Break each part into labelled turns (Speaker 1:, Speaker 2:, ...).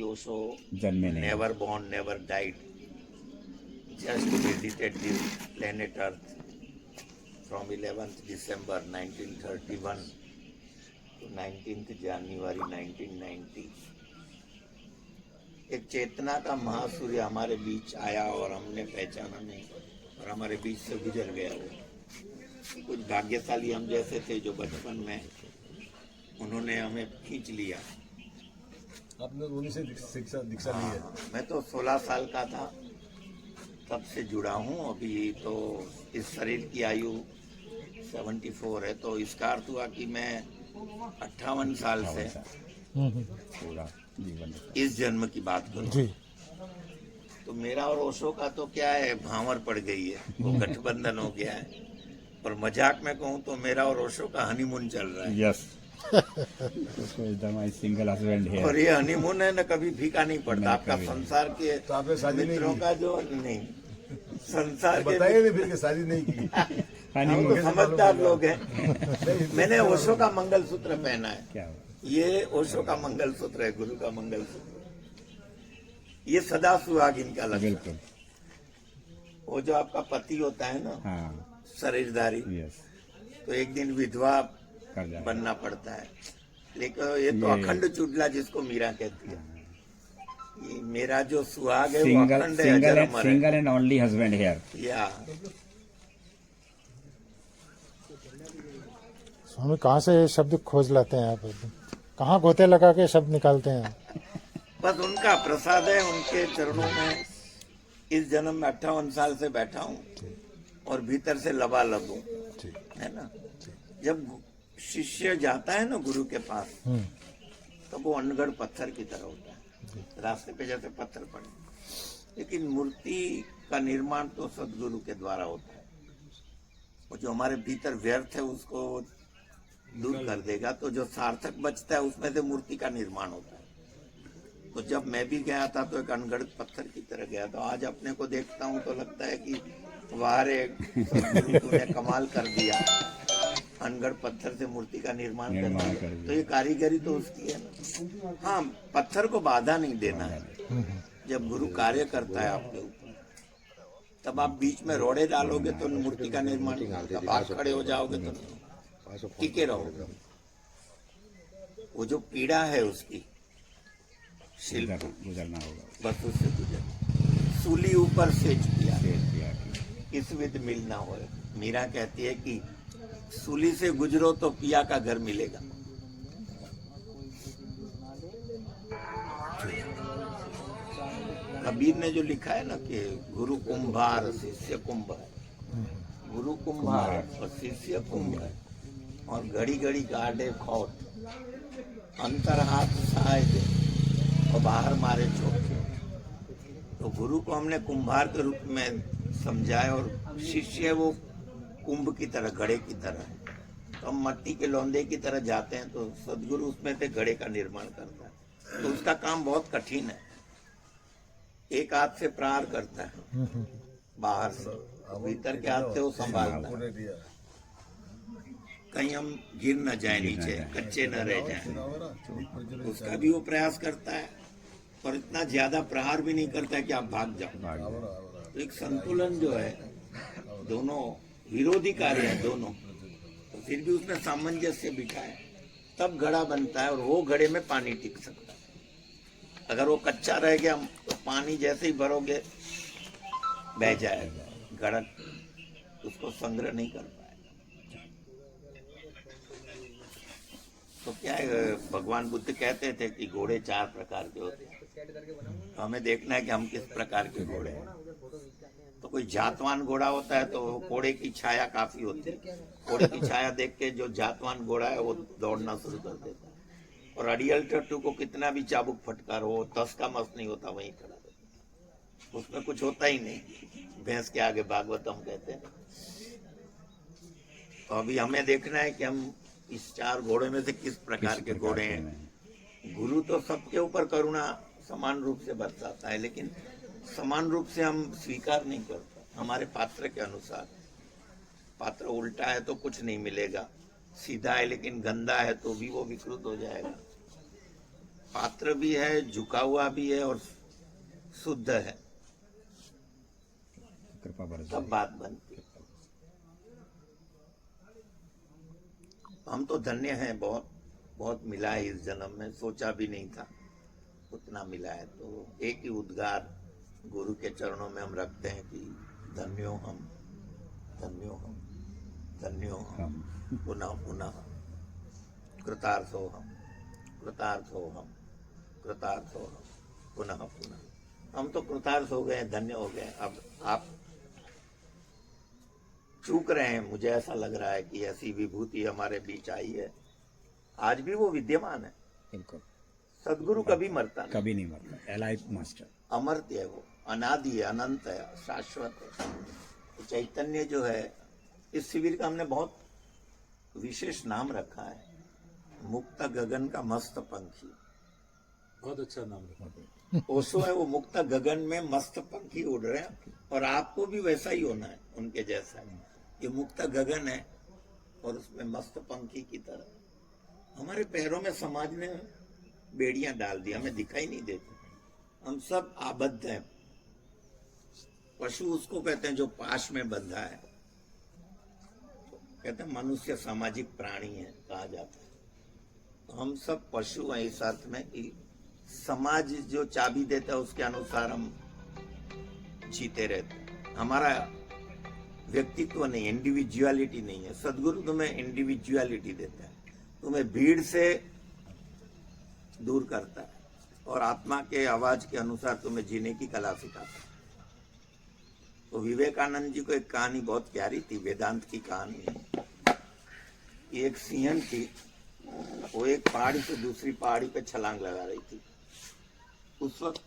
Speaker 1: Osho
Speaker 2: जन्मे नहीं।
Speaker 1: never born, never died, just visited the planet Earth from 11th December 1931 to 19th January 1990। एक चेतना का महासूर्य हमारे बीच आया और हमने पहचाना नहीं और हमारे बीच से गुजर गया। वो कुछ भाग्यशाली हम जैसे थे जो बचपन में उन्होंने हमें खींच लिया।
Speaker 3: आपने उन्हीं से दीक्षा ली है?
Speaker 1: मैं तो 16 साल का था तब से जुड़ा हूँ। अभी तो इस शरीर की आयु 74 है, तो इसका अर्थ हुआ कि मैं 58 साल से
Speaker 2: पूरा जीवन
Speaker 1: इस जन्म की बात करूँ तो मेरा और ओशो का तो क्या है, भांवर पड़ गई है, वो गठबंधन हो गया है। और मजाक में कहूँ तो मेरा और ओशो का हनीमून चल रहा है।
Speaker 2: यस सिंगल हस्बैंड है।
Speaker 1: और ये हनीमून है ना, कभी फीका नहीं पड़ता। आपका संसार के
Speaker 3: तो आपने शादी नहीं
Speaker 1: मित्रों
Speaker 3: की?
Speaker 1: का जो नहीं संसार के
Speaker 3: बताइए नहीं फिर कि शादी नहीं की।
Speaker 1: हम तो समझदार लोग हैं। मैंने ओशो का मंगलसूत्र पहना है।
Speaker 2: क्या
Speaker 1: ये ओशो का मंगलसूत्र है, गुरु का मंगलसूत्र। ये सदा सुहागिन का लक्षण।
Speaker 2: बिल्कुल।
Speaker 1: वो जो आपका पति होता है ना,
Speaker 2: हाँ
Speaker 1: शरीरधारी,
Speaker 2: यस
Speaker 1: तो एक दिन विधवा
Speaker 2: कर जाए।
Speaker 1: बनना पड़ता है। लेकिन ये तो अखंड चुडला जिसको मीरा कहती है। ये मेरा जो सुहाग है वो
Speaker 2: सिंगल
Speaker 1: अखंड है,
Speaker 2: सिंगल
Speaker 1: अजर
Speaker 2: and
Speaker 1: Amar
Speaker 2: single and only husband here.
Speaker 1: है। या
Speaker 4: स्वामी कहाँ से ये शब्द खोज लाते हैं आप? कहाँ गोते लगा के शब्द निकालते हैं?
Speaker 1: बस उनका प्रसाद है, उनके चरणों में इस जन्म में 58 साल से बैठा हूँ और भीतर से लबालब हूँ, है ना। जब शिष्य जाता है ना गुरु के पास तो वो अनगढ़ पत्थर की तरह होता है, रास्ते पे जैसे पत्थर पड़े। लेकिन मूर्ति का निर्माण तो सदगुरु के द्वारा होता है। वो जो हमारे भीतर व्यर्थ है उसको दूर कर देगा, तो जो सार्थक बचता है उसमें से मूर्ति का निर्माण होता है। तो जब मैं भी गया था तो एक अनगढ़ पत्थर की तरह गया था। आज अपने को देखता हूँ तो लगता है कि वाह रे सदगुरु तूने कमाल कर दिया, अनगढ़ पत्थर से मूर्ति का निर्माण कर दिया। तो ये कारीगरी तो उसकी है ना। हाँ, पत्थर को बाधा नहीं देना है। जब गुरु कार्य करता है आपके ऊपर तब आप बीच में रोड़े डालोगे तो मूर्ति का निर्माण नहीं होगा। बाहर खड़े हो जाओगे तो टिके रहोगे। वो जो पीड़ा है उसकी शिल्प
Speaker 2: गुजरना होगा।
Speaker 1: बस उससे गुजर। सूली ऊपर सेज किया
Speaker 2: शेर किया
Speaker 1: इस विध मिलना हो। मीरा कहती है कि सूली से गुजरो तो पिया का घर मिलेगा। कबीर ने जो लिखा है ना कि गुरु कुंभार शिष्य कुंभ है, गुरु कुंभार और शिष्य कुंभ है, और घड़ी घड़ी गाड़े खोट, अंतर हाथ सहाय दे और बाहर मारे चोट। तो गुरु को हमने कुंभार के रूप में समझा है और शिष्य वो कुंभ की तरह, घड़े की तरह है। तो हम मट्टी के लौंदे की तरह जाते हैं तो सदगुरु उसमें से घड़े का निर्माण करता है। तो उसका काम बहुत कठिन है। एक हाथ से प्रहार करता है बाहर से, भीतर के हाथ से वो संभालता है कहीं हम गिर न जाए, नीचे कच्चे न रह जाए। उसका भी वो प्रयास करता है और इतना ज्यादा प्रहार भी नहीं करता है कि आप भाग जाओ। तो एक संतुलन जो है, दोनों विरोधी कार्य है दोनों, तो फिर भी उसमें सामंजस्य बिठा है, तब घड़ा बनता है और वो घड़े में पानी टिक सकता है। अगर वो कच्चा रह गया तो पानी जैसे ही भरोगे बह जाएगा, घड़ा उसको संग्रह नहीं कर पाएगा। तो क्या है, भगवान बुद्ध कहते थे कि घोड़े 4 प्रकार के होते हैं। तो हमें देखना है कि हम किस प्रकार के घोड़े हैं। तो कोई जातवान घोड़ा होता है तो घोड़े की छाया काफी होती है। घोड़े की छाया देख के जो जातवान घोड़ा है वो दौड़ना शुरू कर देता है। और अड़ियल टट्टू को कितना भी चाबुक फटकार हो, तस का मस नहीं होता, वहीं खड़ा रहता, उसमें कुछ होता ही नहीं। भैंस के आगे भागवतम कहते हैं। तो अभी हमें देखना है कि हम इस 4 घोड़े में से किस प्रकार के घोड़े हैं। गुरु तो सबके ऊपर करुणा समान रूप से बरसाता है, लेकिन समान रूप से हम स्वीकार नहीं करते। हमारे पात्र के अनुसार, पात्र उल्टा है तो कुछ नहीं मिलेगा, सीधा है लेकिन गंदा है तो भी वो विकृत हो जाएगा। पात्र भी है, झुका हुआ भी है और शुद्ध है,
Speaker 2: कृपा बरस
Speaker 1: तब बात बनती है। हम तो धन्य हैं, बहुत बहुत मिला है इस जन्म में, सोचा भी नहीं था उतना मिला है। तो एक ही उद्गार गुरु के चरणों में हम रखते हैं कि धन्यो हम, धन्यो हम, धन्यो हम, पुनः पुनः कृतार्थो हम, कृतार्थो हम, कृतार्थो हम, पुनः पुनः। हम तो कृतार्थ हो गए, धन्य हो गए। अब आप चूक रहे हैं, मुझे ऐसा लग रहा है कि ऐसी विभूति हमारे बीच आई है, आज भी वो विद्यमान है।
Speaker 2: बिल्कुल,
Speaker 1: सदगुरु कभी मरता नहीं,
Speaker 2: कभी नहीं मरता, एलाइव मास्टर।
Speaker 1: अमर्त्य है, वो अनादि है, अनंत है, शाश्वत है। तो चैतन्य जो है, इस शिविर का हमने बहुत विशेष नाम रखा है, मुक्त गगन का मस्त पंखी।
Speaker 3: बहुत अच्छा नाम रखा।
Speaker 1: ओशो है, वो मुक्त गगन में मस्त पंखी उड़ रहे हैं, और आपको भी वैसा ही होना है, उनके जैसा। ये मुक्त गगन है और उसमें मस्त पंखी की तरह। हमारे पैरों में समाज ने बेड़ियां डाल दी, हमें दिखाई नहीं देती, हम सब आबद्ध हैं। पशु उसको कहते हैं जो पाश में बंधा है, कहते हैं मनुष्य सामाजिक प्राणी है, कहा जाता है। तो हम सब पशु हैं इस अर्थ में कि समाज जो चाबी देता है उसके अनुसार हम जीते रहते हैं। हमारा व्यक्तित्व नहीं, इंडिविजुअलिटी नहीं है। सदगुरु तुम्हें इंडिविजुअलिटी देता है, तुम्हें भीड़ से दूर करता है और आत्मा के आवाज के अनुसार तुम्हें जीने की कला सिखाता है। तो विवेकानंद जी को एक कहानी बहुत प्यारी थी, वेदांत की कहानी है। एक सिंहन थी, वो एक पहाड़ी से दूसरी पहाड़ी पे छलांग लगा रही थी। उस वक्त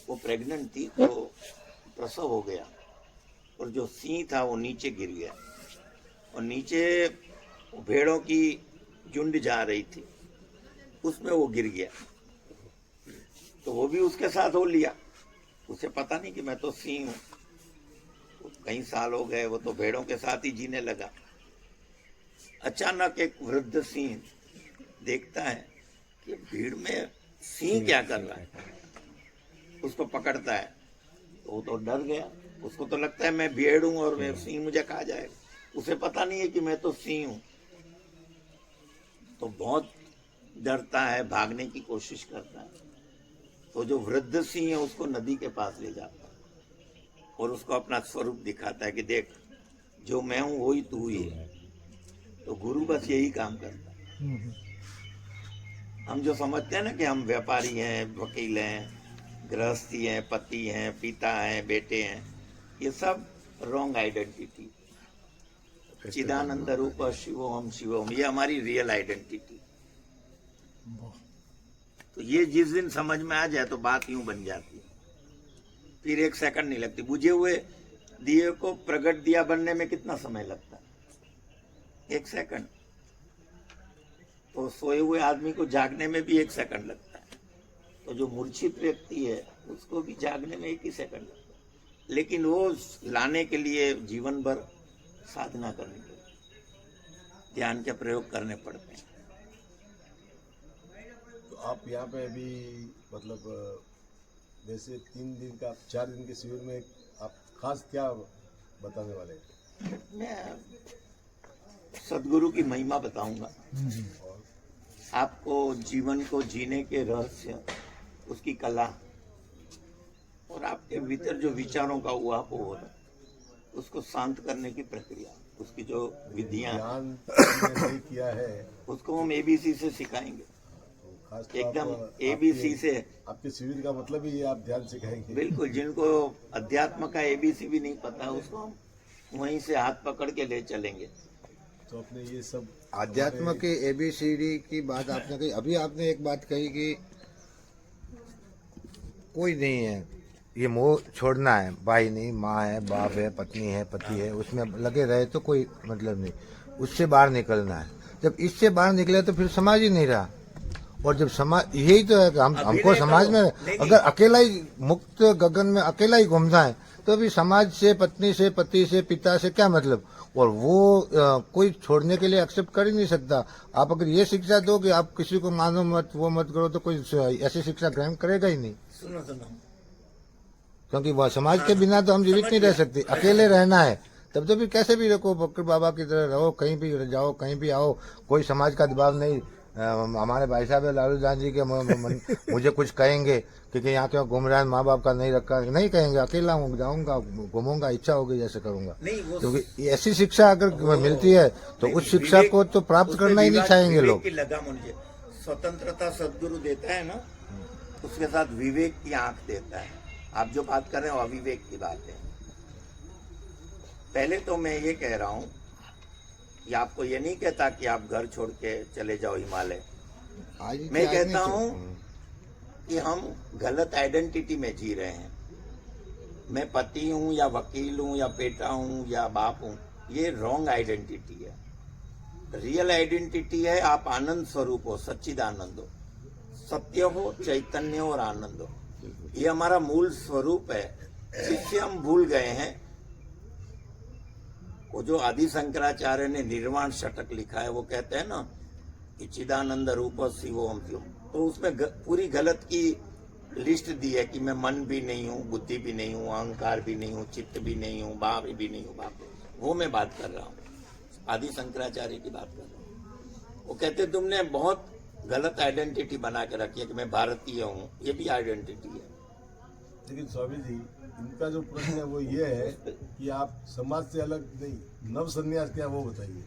Speaker 1: वो प्रेग्नेंट थी, तो प्रसव हो गया और जो सिंह था वो नीचे गिर गया, और नीचे भेड़ों की झुंड जा रही थी, उसमें वो गिर गया। तो वो भी उसके साथ हो लिया, उसे पता नहीं कि मैं तो सिंह हूं। कई साल हो गए, वो तो भेड़ों के साथ ही जीने लगा। अचानक एक वृद्ध सिंह देखता है कि भीड़ में सिंह क्या कर रहा है, उसको पकड़ता है। तो वो तो डर गया, उसको तो लगता है मैं भेड़ हूं और मैं सिंह, मुझे खा जाएगा। उसे पता नहीं है कि मैं तो सिंह हूं। तो बहुत डरता है, भागने की कोशिश करता है। तो जो वृद्ध सिंह है उसको नदी के पास ले जाता है और उसको अपना स्वरूप दिखाता है कि देख, जो मैं हूं वही तू ही है। तो गुरु बस यही काम करता है। हम जो समझते हैं ना कि हम व्यापारी हैं, वकील हैं, गृहस्थी हैं, पति हैं, पिता हैं, बेटे हैं, ये सब रॉन्ग आइडेंटिटी। चिदानंद रूप शिवोहम शिवोहम, ये हमारी रियल आइडेंटिटी। तो ये जिस दिन समझ में आ जाए तो बात यूं बन जाती है, फिर एक सेकंड नहीं लगती। बुझे हुए दिए को प्रगट दिया बनने में कितना समय लगता है? एक सेकंड। तो सोए हुए आदमी को जागने में भी एक सेकंड लगता है। तो जो मूर्छित व्यक्ति है उसको भी जागने में 1 ही सेकंड लगता है, लेकिन वो लाने के लिए जीवन भर साधना करनी पड़ती, ध्यान के प्रयोग करने पड़ते हैं।
Speaker 3: तो आप यहाँ पे अभी मतलब वैसे 3 दिन का 4 दिन के शिविर में आप खास क्या बताने वाले हैं?
Speaker 1: मैं सदगुरु की महिमा बताऊंगा, आपको जीवन को जीने के रहस्य, उसकी कला, और आपके भीतर जो विचारों का उहापोह हो रहा है उसको शांत करने की प्रक्रिया, उसकी जो विधियां
Speaker 3: ध्यान नहीं किया है
Speaker 1: उसको हम ABC से सिखाएंगे,
Speaker 3: तो खास तो
Speaker 1: एकदम
Speaker 3: आप-
Speaker 1: ABC से।
Speaker 3: आपके शिविर का मतलब ही आप ध्यान सिखाएंगे।
Speaker 1: बिल्कुल, जिनको अध्यात्म का ABC भी नहीं पता उसको हम वहीं से हाथ पकड़ के ले चलेंगे।
Speaker 3: तो आपने ये सब
Speaker 5: अध्यात्म के ABCD की बात आपने कही। अभी आपने एक बात कही कि कोई नहीं है, ये मोह छोड़ना है, भाई नहीं, माँ है, बाप है, पत्नी है, पति है, उसमें लगे रहे तो कोई मतलब नहीं, उससे बाहर निकलना है। जब इससे बाहर निकले तो फिर समाज ही नहीं रहा। और जब समाज, यही तो है कि हमको समाज में अगर अकेला ही मुक्त गगन में अकेला ही घूमना है तो अभी समाज से, पत्नी से, पति से, पिता से क्या मतलब? और वो कोई छोड़ने के लिए एक्सेप्ट कर ही नहीं सकता। आप अगर ये शिक्षा दो कि आप किसी को मानो मत, वो मत करो, तो कोई ऐसी शिक्षा ग्रहण करेगा ही नहीं।
Speaker 1: सुनो
Speaker 5: क्योंकि वह समाज के बिना तो हम जीवित नहीं रह सकते। अकेले रहना है तब तो भी कैसे भी रखो, बकर बाबा की तरह रहो, कहीं भी जाओ, कहीं भी आओ, कोई समाज का दबाव नहीं। हमारे भाई साहब लालू दान जी के मुझे कुछ कहेंगे क्योंकि यहाँ क्यों घूम रहा है, माँ बाप का नहीं रखा, नहीं कहेंगे। अकेला हूँ, जाऊंगा, घूमूंगा, इच्छा होगी जैसे करूंगा। क्योंकि ऐसी शिक्षा अगर मिलती है तो उस शिक्षा को तो प्राप्त करना ही नहीं चाहेंगे लोग।
Speaker 1: लगा मुझे स्वतंत्रता सदगुरु देता है ना, उसके साथ विवेक की आंख देता है। आप जो बात कर रहे हो अविवेक की बात है। पहले तो मैं ये कह रहा हूं कि आपको ये नहीं कहता कि आप घर छोड़ के चले जाओ हिमालय। मैं कहता हूं कि हम गलत आइडेंटिटी में जी रहे हैं। मैं पति हूं या वकील हूं या बेटा हूं या बाप हूं, ये रॉन्ग आइडेंटिटी है। रियल आइडेंटिटी है आप आनंद स्वरूप हो, सच्चिदानंद हो, सत्य हो, चैतन्य हो और आनंद हो। ये हमारा मूल स्वरूप है, जिससे हम भूल गए हैं। वो जो आदि शंकराचार्य ने निर्वाण षटक लिखा है, वो कहते हैं ना कि चिदानंद रूप शिवोम शिवम, तो उसमें पूरी गलत की लिस्ट दी है कि मैं मन भी नहीं हूँ, बुद्धि भी नहीं हूँ, अहंकार भी नहीं हूँ, चित्त भी नहीं हूँ, भाव भी नहीं हूँ। बाप वो मैं बात कर रहा हूँ, आदि शंकराचार्य की बात कर रहा हूँ। वो कहते तुमने बहुत गलत आइडेंटिटी बना के रखी है कि मैं भारतीय हूँ, ये भी आइडेंटिटी है।
Speaker 3: लेकिन स्वामी जी, इनका जो प्रश्न है वो ये है कि आप समाज से अलग नहीं, नव संन्यास क्या वो बताइए।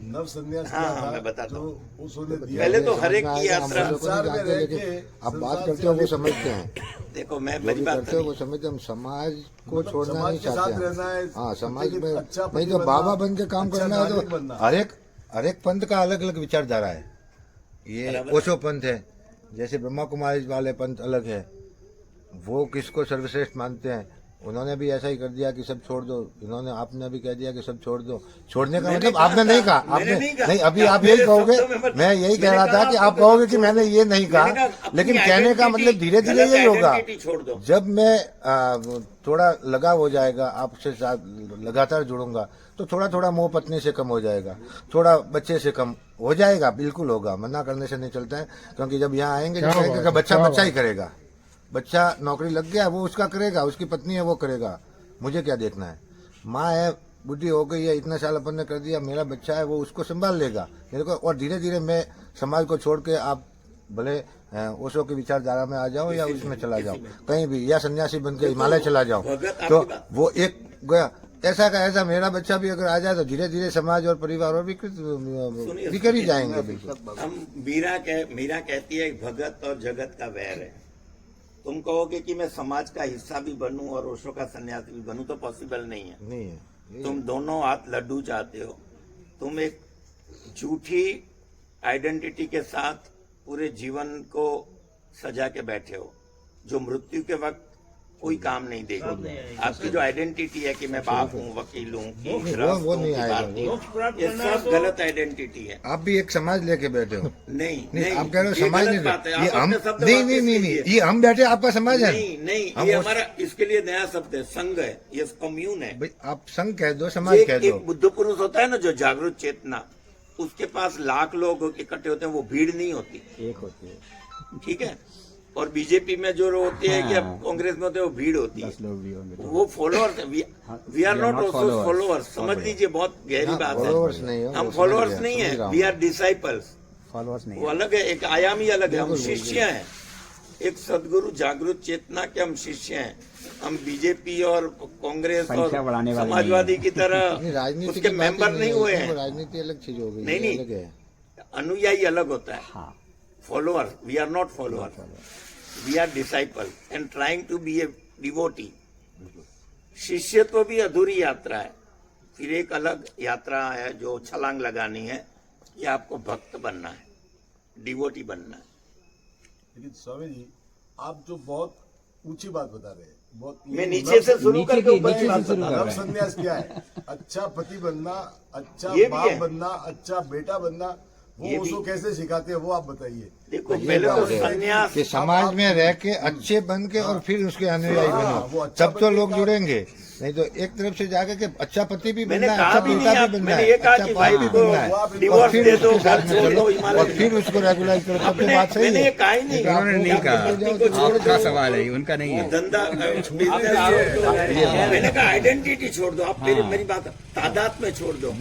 Speaker 3: नव संन्यास क्या था?
Speaker 1: मैं बताता
Speaker 3: जो
Speaker 1: हूँ।
Speaker 3: उसने दिया।
Speaker 1: पहले तो हर एक की यात्रा
Speaker 3: संसार में रह के
Speaker 5: आप बात करते हो वो समझते हैं।
Speaker 1: देखो मैं
Speaker 5: जो
Speaker 1: मेरी
Speaker 5: भी
Speaker 1: बात
Speaker 5: करते हो वो समझते, हम समाज को छोड़ना
Speaker 3: समाज
Speaker 5: नहीं
Speaker 3: के साथ
Speaker 5: चाहते
Speaker 3: रहना है।
Speaker 5: हैं। हाँ, समाज में
Speaker 3: अच्छा
Speaker 5: नहीं तो
Speaker 3: बनना,
Speaker 5: बाबा बन के काम
Speaker 3: अच्छा
Speaker 5: करना है
Speaker 3: नागरिक
Speaker 5: तो
Speaker 3: बनना।
Speaker 5: हर एक पंथ का अलग अलग विचारधारा है। ये ओशो पंथ है, जैसे ब्रह्मा कुमारी वाले पंथ अलग है, वो किसको सर्वश्रेष्ठ मानते हैं। उन्होंने भी ऐसा ही कर दिया कि सब छोड़ दो। इन्होंने आपने भी कह दिया कि सब छोड़ दो। छोड़ने का मतलब आपने नहीं कहा, आपने नहीं, अभी आप यही कहोगे। मैं यही कह रहा था कि आप कहोगे कि मैंने ये नहीं कहा, लेकिन कहने का मतलब धीरे धीरे यही होगा। जब मैं थोड़ा लगाव हो जाएगा, आपसे लगातार जुड़ूंगा, तो थोड़ा थोड़ा मोह पत्नी से कम हो जाएगा, थोड़ा बच्चे से कम हो जाएगा। बिल्कुल होगा, मना करने से नहीं चलता है। क्योंकि जब यहाँ आएंगे तो कहेंगे कि बच्चा बच्चा ही करेगा, बच्चा नौकरी लग गया वो उसका करेगा, उसकी पत्नी है वो करेगा, मुझे क्या देखना है। माँ है, बुढ़ी हो गई है, इतना साल अपन ने कर दिया, मेरा बच्चा है वो उसको संभाल लेगा मेरे को। और धीरे धीरे मैं समाज को छोड़ के, आप भले ओशो की विचारधारा में आ जाओ या उसमें चला जाओ कहीं भी, या सन्यासी बन के हिमालय चला जाओ, तो वो एक गया। ऐसा का ऐसा मेरा बच्चा भी अगर आ जाए तो धीरे धीरे समाज और परिवार और बिखर ही जाएंगे। बिल्कुल।
Speaker 1: हम मीरा कहती है भगत और जगत का वैर है। तुम कहोगे कि मैं समाज का हिस्सा भी बनूं और ओशो का सन्यासी भी बनूं, तो पॉसिबल नहीं है।
Speaker 5: नहीं है,
Speaker 1: तुम दोनों हाथ लड्डू चाहते हो। तुम एक झूठी आइडेंटिटी के साथ पूरे जीवन को सजा के बैठे हो, जो मृत्यु के वक्त कोई काम नहीं देगी। आपकी जो आइडेंटिटी है कि मैं बाप हूँ, वकील हूँ,
Speaker 5: वो नहीं आएगा।
Speaker 1: ये सब गलत आइडेंटिटी है।
Speaker 5: आप भी एक समाज लेके बैठे हो।
Speaker 1: नहीं,
Speaker 5: आप कह रहे हो समाज नहीं,
Speaker 1: ये
Speaker 5: हम नहीं, ये हम बैठे आपका समाज है।
Speaker 1: नहीं, ये हमारा इसके लिए नया शब्द है, संघ है, ये कम्यून है।
Speaker 5: भाई आप संघ कह दो, समाज कह दो।
Speaker 1: एक बुद्ध पुरुष होता है ना जो जागरूक चेतना, उसके पास लाख लोग इकट्ठे होते हैं, वो भीड़ नहीं होती,
Speaker 2: एक होती है।
Speaker 1: ठीक है। और बीजेपी में जो होते हैं कि अब कांग्रेस में होते हैं, वो भीड़ होती है,
Speaker 2: 10 लोग भी होंगे तो।
Speaker 1: वो followers. We are not also followers. समझ लीजिए, बहुत गहरी बात है। हम फॉलोअर्स नहीं है, वी आर डिसाइपल्स।
Speaker 2: फॉलोअर्स नहीं
Speaker 1: वो अलग है, एक आयाम ही अलग है। हम शिष्य हैं, एक सदगुरु जागृत चेतना के हम शिष्य हैं। हम बीजेपी और कांग्रेस और समाजवादी की तरह उसके मेंबर नहीं हुए हैं।
Speaker 5: राजनीति अलग चीज हो गई।
Speaker 1: नहीं, अनुयायी अलग होता है। Follower, we are not follower, we are disciple and trying to be a devotee. शिष्यत्व भी अधूरी यात्रा है, फिर एक अलग यात्रा है जो छलांग लगानी है कि आपको भक्त बनना है, डिवोटी बनना है।
Speaker 3: लेकिन स्वामी जी, आप जो बहुत ऊंची बात बता रहे हैं, बहुत
Speaker 1: मैं नीचे से शुरू करके ऊपर की बात बता रहा
Speaker 3: नव
Speaker 1: हूं।
Speaker 3: संन्यास क्या है? अच्छा पति बनना, अच्छा
Speaker 1: ये भी
Speaker 3: बाप
Speaker 1: है।
Speaker 3: बनना, अच्छा बेटा बनना, वो
Speaker 1: ये भी-
Speaker 3: उसको कैसे सिखाते हैं वो आप बताइए।
Speaker 1: देखो
Speaker 5: ये
Speaker 1: पहले तो
Speaker 5: बात है
Speaker 1: संन्यास
Speaker 5: कि समाज में रह के अच्छे बन के और फिर उसके अनुयायी
Speaker 3: वो
Speaker 5: बनो,
Speaker 3: अच्छा
Speaker 5: तब तो लोग
Speaker 3: बनेगा।
Speaker 5: जुड़ेंगे। नहीं तो एक तरफ से जाकर के अच्छा पति भी
Speaker 1: मैंने
Speaker 5: बनना है,
Speaker 1: कहा
Speaker 5: अच्छा
Speaker 1: भी नहीं,
Speaker 5: पिता
Speaker 1: आप
Speaker 5: भी बनना
Speaker 1: मैंने
Speaker 5: है,
Speaker 1: ये कहा
Speaker 5: अच्छा
Speaker 1: कि
Speaker 5: भाई
Speaker 1: भाई
Speaker 5: भी
Speaker 1: को
Speaker 5: बनना है, और
Speaker 1: डिवोर्स
Speaker 5: फिर
Speaker 1: दे दो,
Speaker 5: उसके साथ
Speaker 1: घर
Speaker 5: में
Speaker 1: छोड़
Speaker 5: चलो
Speaker 1: दो, हिमालय
Speaker 5: और फिर उसको रेगुलाइज करो, तब तो बात सही
Speaker 1: मैंने ये
Speaker 5: है।
Speaker 1: कहा ही नहीं।
Speaker 2: उन्होंने नहीं
Speaker 1: आप
Speaker 2: कहा,
Speaker 1: पत्नी को छोड़
Speaker 2: आपका
Speaker 1: दो,
Speaker 2: सवाल है, उनका नहीं है।
Speaker 1: धंधा मैंने कहा आइडेंटिटी छोड़ दो, आप मेरी बात तादाद में छोड़ दो,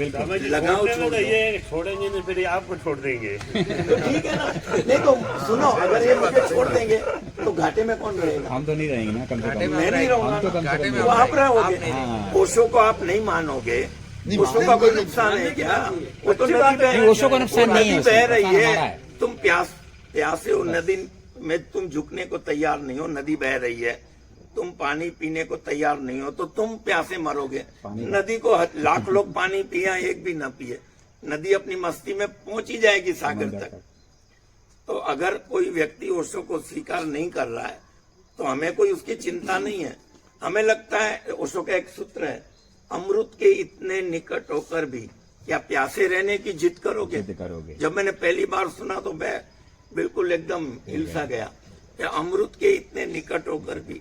Speaker 1: लगाओ छोड़ दो।
Speaker 6: ये छोड़ेंगे नहीं, फिर ये आपको छोड़ देंगे।
Speaker 1: तो ठीक है ना। नहीं तो सुनो, अगर ये मुझे छोड़ देंगे तो घाटे में कौन रहेगा?
Speaker 2: हम तो नहीं रहेंगे ना, कम से कम
Speaker 1: मैं नहीं रहूंगा,
Speaker 2: हम तो कम से कम
Speaker 1: तो आप रहोगे। ओशो को आप नहीं मानोगे, ओशो का कोई नुकसान है क्या? वो तो नदी बह
Speaker 2: नहीं, ओशो का नुकसान नहीं है,
Speaker 1: नदी बह रही
Speaker 2: नुकसान हमारा
Speaker 1: है,
Speaker 2: है।
Speaker 1: तुम प्यासे हो, नदी में तुम झुकने को तैयार नहीं हो, नदी बह रही है, तुम पानी पीने को तैयार नहीं हो, तो तुम प्यासे मरोगे। नदी को लाख लोग पानी पिया, एक भी न पिए, नदी अपनी मस्ती में पहुंच ही जाएगी सागर तक। तो अगर कोई व्यक्ति ओशो को स्वीकार नहीं कर रहा है तो हमें कोई उसकी चिंता नहीं है। हमें लगता है ओशो का एक सूत्र है, अमृत के इतने निकट होकर भी क्या प्यासे रहने की जिद करोगे? जब मैंने पहली बार सुना तो मैं बिल्कुल एकदम हिल सा गया। क्या अमृत के इतने निकट होकर भी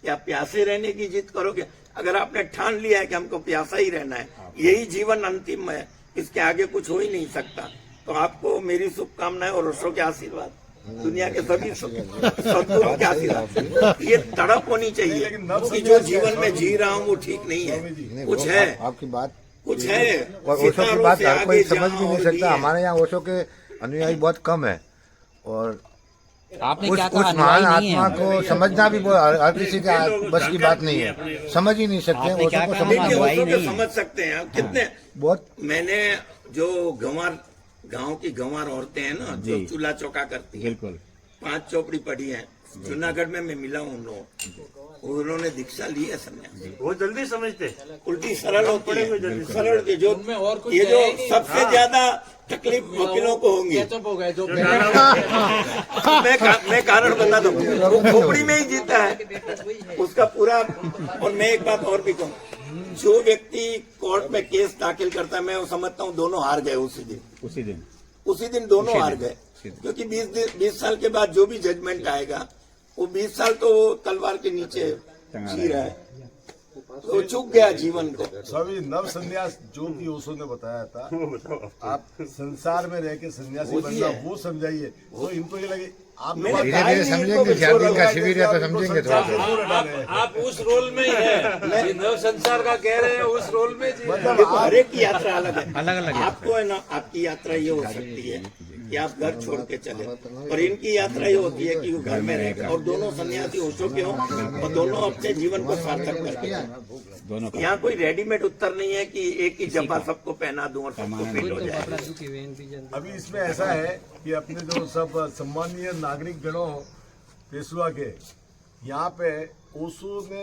Speaker 1: क्या प्यासे रहने की जिद करोगे? अगर आपने ठान लिया है कि हमको प्यासा ही रहना है, यही जीवन अंतिम है, इसके आगे कुछ हो ही नहीं सकता, तो आपको मेरी शुभकामनाएं और ओशो के आशीर्वाद, दुनिया के सभी सद्गुरुओं के आशीर्वाद। ये तड़प होनी चाहिए कि जो जीवन में जी रहा हूँ वो ठीक नहीं है, कुछ है,
Speaker 5: आपकी बात
Speaker 1: कुछ है।
Speaker 5: और ओशो की
Speaker 1: सितारों
Speaker 5: बात
Speaker 1: से
Speaker 5: हर कोई
Speaker 1: आगे
Speaker 5: समझ भी
Speaker 1: जाओ
Speaker 5: नहीं
Speaker 1: और
Speaker 5: सकता।
Speaker 1: है।
Speaker 5: हमारे यहाँ ओशो के अनुयायी बहुत कम है और
Speaker 2: आपने
Speaker 5: उस
Speaker 2: क्या
Speaker 5: उस
Speaker 2: कहा,
Speaker 5: महान
Speaker 2: अनुयायी नहीं
Speaker 5: आत्मा
Speaker 2: है।
Speaker 5: को समझना भी हर किसी का बस की बात नहीं है, समझ ही नहीं सकते
Speaker 2: आपने
Speaker 5: ओशो
Speaker 2: क्या
Speaker 5: को
Speaker 2: कहा,
Speaker 5: समझना
Speaker 1: देखिए
Speaker 2: अनुयायी
Speaker 1: ओशो के
Speaker 2: नहीं है।
Speaker 1: समझ सकते हैं आप कितने।
Speaker 5: बहुत।
Speaker 1: मैंने जो गांव की गंवार औरतें हैं ना, जो
Speaker 2: जी।
Speaker 1: चूल्हा चौका करती है,
Speaker 2: बिल्कुल
Speaker 1: 5 चौपड़ी पढ़ी है, जूनागढ़ में मैं मिला हूँ उन लोगों, उन्होंने दीक्षा ली है सन्यासी।
Speaker 6: वो जल्दी समझते।
Speaker 1: उल्टी सरल होती है, सरल होती है। जो ये जो सबसे ज्यादा तकलीफ वकीलों को होंगी, मैं कारण बताता हूँ, वो खोपड़ी में ही जीता है उसका पूरा। और मैं एक बात और भी कहूँ, जो व्यक्ति कोर्ट में केस दाखिल करता है, मैं वो समझता हूँ दोनों हार गए उसी दिन दोनों हार गए, क्योंकि 20 साल के बाद जो भी जजमेंट आएगा वो 20 साल तो वो तलवार के नीचे जी रहा है, तो चूक गया जीवन को।
Speaker 3: स्वामी नव संन्यास जो कि ओशो ने बताया था, आप संसार में रह के सन्यासी बनना वो समझाइए। तो इनको ये लगे आप
Speaker 1: मैंने
Speaker 5: धीरे धीरे समझेंगे, 4 दिन का शिविर है तो समझेंगे थोड़ा सा।
Speaker 7: आप उस रोल में ही है, नव संसार का कह रहे हैं, उस रोल में जी।
Speaker 1: देखो हर एक की यात्रा अलग है,
Speaker 2: अलग-अलग
Speaker 1: आपको है ना, आपकी यात्रा ये हो सकती है कि आप घर छोड़ के चले, और इनकी यात्रा ये होती है कि वो घर में रहकर, और दोनों सन्यासी ओशो के हों और दोनों अपने जीवन को सार्थक करके।
Speaker 2: दोनों का
Speaker 1: यहाँ कोई रेडीमेड उत्तर नहीं है कि एक ही जब्बा सबको पहना दूं और सबको फिट हो जाए।
Speaker 3: अभी इसमें ऐसा है कि अपने जो सब सम्मानीय नागरिक गणों पेशवा के यहाँ पे ओशो ने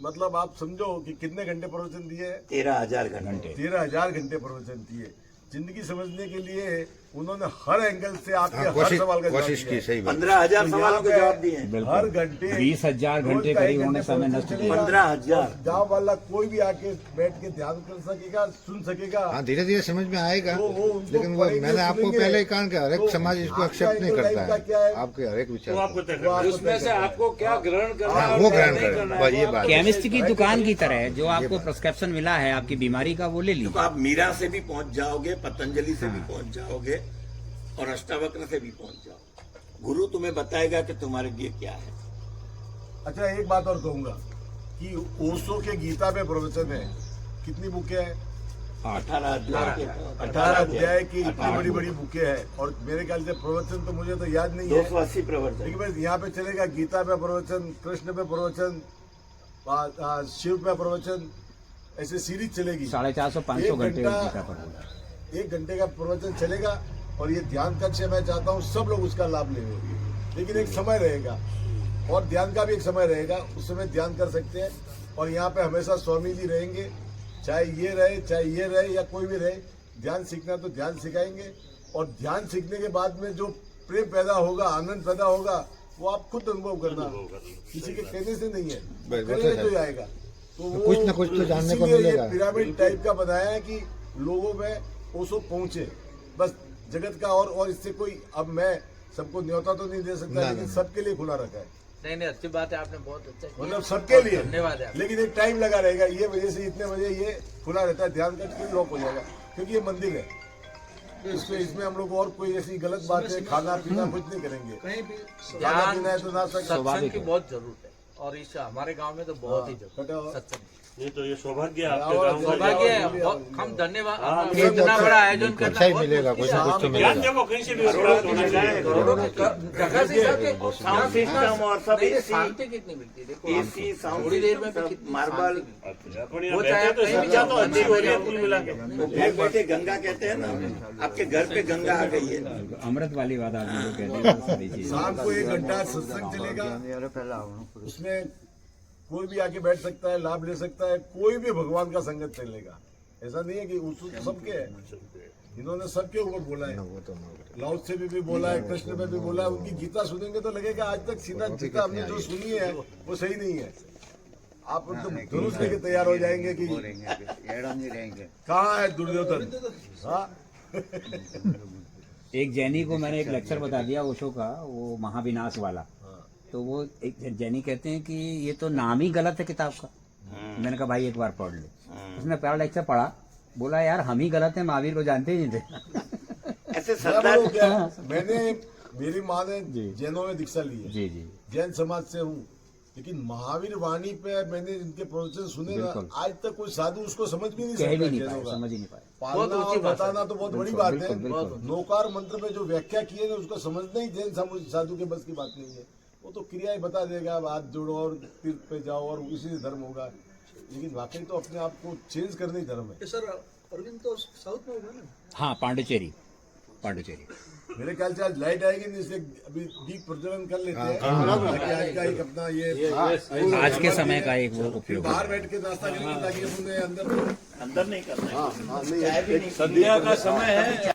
Speaker 3: मतलब आप समझो कि कितने घंटे प्रवचन दिए?
Speaker 1: 13,000 घंटे।
Speaker 3: 13,000 घंटे प्रवचन दिए। जिंदगी समझने के लिए उन्होंने हर एंगल से आपके हर
Speaker 5: कोशिश
Speaker 3: सवाल का जवाब
Speaker 5: कोशिश की,
Speaker 3: दिया।
Speaker 5: सही बात।
Speaker 1: 15,000 सवालों के जवाब दिए हैं।
Speaker 2: बिल्कुल।
Speaker 3: हर घंटे
Speaker 2: 20,000 घंटे करीब उन्होंने समय नष्ट किया।
Speaker 1: 15,000।
Speaker 3: गाँव वाला कोई भी आके बैठ के ध्यान कर सकेगा, सुन सकेगा।
Speaker 5: हाँ, धीरे धीरे समझ में आएगा,
Speaker 3: वो उनको
Speaker 5: लेकिन वो
Speaker 3: पढ़ेंगे,
Speaker 5: मैंने आपको
Speaker 3: सुनेंगे।
Speaker 5: पहले ही कहा कि हर एक
Speaker 3: तो
Speaker 5: समाज इसको
Speaker 3: आपका
Speaker 5: एक्सेप्ट नहीं
Speaker 3: इनको
Speaker 5: करता
Speaker 3: लाइफ का क्या
Speaker 5: है,
Speaker 3: है?
Speaker 5: आपके हर एक
Speaker 6: वो
Speaker 5: विचार
Speaker 6: आपको तय
Speaker 3: वो
Speaker 6: करना है।
Speaker 3: आपको
Speaker 7: उसमें से आपको क्या ग्रहण करना
Speaker 5: हाँ,
Speaker 7: है
Speaker 5: वो
Speaker 7: और क्या
Speaker 5: ग्रहण
Speaker 7: नहीं
Speaker 5: करें,
Speaker 7: करना
Speaker 5: बस
Speaker 7: है,
Speaker 5: ये
Speaker 7: वो
Speaker 5: बात।
Speaker 2: केमिस्ट की दुकान की तरह है, जो आपको प्रिस्क्रिप्शन मिला है आपकी बीमारी का, वो ले
Speaker 1: तो
Speaker 2: लीजिए।
Speaker 1: आप मीरा से भी पहुंच जाओगे, पतंजलि से भी पहुंच जाओगे और अष्टावक्र से भी पहुंच जाओगे। गुरु तुम्हें बताएगा कि तुम्हारे लिए क्या है।
Speaker 3: अच्छा, एक बात और कहूंगा कि ओशो के गीता पे प्रवचन है, कितनी बुकें हैं?
Speaker 1: 18 अध्याय के
Speaker 3: 18 अध्याय की इतनी बड़ी बड़ी बुकें हैं, और मेरे ख्याल से प्रवचन तो मुझे तो याद नहीं है,
Speaker 1: 280 प्रवर्तन।
Speaker 3: लेकिन बस यहाँ पे चलेगा गीता पे प्रवचन, कृष्ण पे प्रवचन, शिव पे प्रवचन, ऐसे सीरीज चलेगी।
Speaker 2: 450-500 घंटे
Speaker 3: एक घंटा-
Speaker 2: गीता पढ़ेगा।
Speaker 3: 1 घंटे का प्रवचन चलेगा, और ये ध्यान कक्ष है, मैं चाहता हूँ सब लोग उसका लाभ लेंगे, लेकिन एक समय रहेगा और ध्यान का भी एक समय रहेगा, उस समय ध्यान कर सकते हैं। और यहाँ पे हमेशा स्वामी जी रहेंगे, चाहे ये रहे या कोई भी रहे। ध्यान सीखना तो ध्यान सिखाएंगे, और ध्यान सीखने के बाद में जो प्रेम पैदा होगा, आनंद पैदा होगा, वो आप खुद अनुभव करना, किसी के कहने से नहीं है,
Speaker 5: बस, वो तो
Speaker 3: करने
Speaker 5: है।
Speaker 3: तो आएगा। तो वो
Speaker 5: कुछ न कुछ तो जानने को
Speaker 3: इसीलिए ये
Speaker 5: मिलेगा।
Speaker 3: पिरामिड टाइप का बनाया है कि लोगों में ओशो पहुंचे, बस जगत का और इससे कोई। अब मैं सबको न्योता तो नहीं दे सकता, लेकिन सबके लिए खुला रखा है,
Speaker 7: नहीं अच्छी बात है, आपने बहुत अच्छा किया।
Speaker 3: मतलब सबके लिए।
Speaker 7: धन्यवाद है।
Speaker 3: लेकिन एक टाइम लगा रहेगा, ये वजह से इतने बजे ये खुला रहता है, ध्यान का फिर लॉक हो जाएगा, क्योंकि ये मंदिर है। इसमें हम लोग और कोई ऐसी गलत बात है, खाना पीना कुछ नहीं करेंगे,
Speaker 7: कहीं भी
Speaker 3: खाना पीना है तो नाश्ता
Speaker 7: सत्संग की बहुत जरूरत है, और इस हमारे गांव में तो बहुत ही जरूरत
Speaker 3: कटा
Speaker 7: है
Speaker 3: हुआ।
Speaker 7: सत्संग।
Speaker 6: ये तो ये सौभाग्य है आपके गांव का।
Speaker 7: सौभाग्य है, हम धन्यवाद,
Speaker 5: ये
Speaker 7: इतना
Speaker 5: तो
Speaker 7: बड़ा आयोजन करना
Speaker 5: अच्छा ही
Speaker 7: बहुत
Speaker 5: मिलेगा,
Speaker 7: मुश्किल
Speaker 5: कुछ ना
Speaker 7: है।
Speaker 5: कुछ तो
Speaker 6: ज्ञान
Speaker 5: मिलेगा।
Speaker 6: देखो कहीं से भी उपलब्ध होना चाहिए।
Speaker 7: करोड़ों की जगह से सबके
Speaker 1: साउंड सिस्टम और सब
Speaker 7: नहीं,
Speaker 1: एसी
Speaker 7: शांति कितनी मिलती है, देखो
Speaker 1: एसी साउंड
Speaker 7: थोड़ी देर में भी
Speaker 1: सिस्टम,
Speaker 7: कितनी
Speaker 1: मार्बल
Speaker 7: शांति मिलती है।
Speaker 6: अपन यहाँ
Speaker 7: वो
Speaker 6: बैठे
Speaker 7: चाहे
Speaker 6: तो
Speaker 7: कहीं भी
Speaker 6: शिक्षा तो
Speaker 7: जाओ,
Speaker 6: अच्छी हो रही है कुल मिला के।
Speaker 1: वो घर बैठे गंगा कहते हैं ना, आपके घर पे गंगा आ गई है।
Speaker 2: अमृत वाली बात आपने जो कह दी वो सारी चीजें।
Speaker 3: शाम को 1 घंटा सत्संग चलेगा, उसमें कोई भी आके बैठ सकता है, लाभ ले सकता है, कोई भी भगवान का संगत चलेगा। ऐसा नहीं है कि सबके है, इन्होंने सबके ऊपर बोला है, लाउड से भी बोला है, कृष्ण पे भी बोला है। उनकी गीता सुनेंगे तो लगेगा आज तक सीधा गीता हमने जो सुनी है वो सही नहीं है। आप मतलब धनुष लेके तैयार हो जाएंगे कि कहाँ है दुर्योधन। हाँ
Speaker 2: एक जैनी को मैंने एक लेक्चर बता दिया ओशो का, वो महाविनाश वाला। तो वो एक जैनी कहते हैं कि ये तो नाम ही गलत है किताब का। मैंने कहा भाई एक बार पढ़ ले। उसने पहला लेक्चर पढ़ा, बोला यार हम ही गलत हैं, महावीर को जानते ही नहीं थे।
Speaker 1: ऐसे
Speaker 3: मैं
Speaker 1: सरदार
Speaker 3: बोलूं क्या, मैंने मेरी माँ ने जैनों में दीक्षा ली है,
Speaker 2: जी जी
Speaker 3: जैन समाज से हूँ, लेकिन महावीर वाणी पे मैंने इनके प्रवचन सुने ना,
Speaker 2: बिल्कुल।
Speaker 3: आज तक कोई साधु उसको समझ भी नहीं
Speaker 2: कह
Speaker 3: सकता
Speaker 2: भी नहीं
Speaker 3: जैनों
Speaker 2: पाए,
Speaker 3: का।
Speaker 2: समझ ही नहीं पाए।
Speaker 3: पालना
Speaker 7: ऊंची
Speaker 3: और
Speaker 7: भाषा
Speaker 3: बताना तो बहुत बड़ी
Speaker 2: बिल्कुल,
Speaker 3: बात
Speaker 2: बिल्कुल,
Speaker 3: है।
Speaker 2: बिल्कुल।
Speaker 3: नौकार मंत्र में जो व्याख्या की है ना, उसको समझना ही जैन साधु के बस की बात नहीं है। वो तो क्रियाएं बता देगा, अब हाथ जोड़ो और तीर्थ पे जाओ और इसी धर्म होगा, लेकिन वाकई तो अपने आप को चेंज करने ही धर्म है।
Speaker 8: सर अरविंद तो साउथ में होगा ना।
Speaker 2: हाँ, पांडिचेरी पांडिचेरी।
Speaker 3: मेरे ख्याल से आज लाइट आएगी नहीं, इसलिए अभी दीप प्रज्वलन कर लेते हैं, ताकि आज का एक अपना ये
Speaker 2: आज के समय का एक वो
Speaker 3: फिर
Speaker 2: उपयोग
Speaker 3: बाहर बैठ के नाश्ता करेंगे, ताकि अपने अंदर
Speaker 1: अंदर नहीं करना है।
Speaker 3: हाँ नहीं
Speaker 7: संध्या का समय है।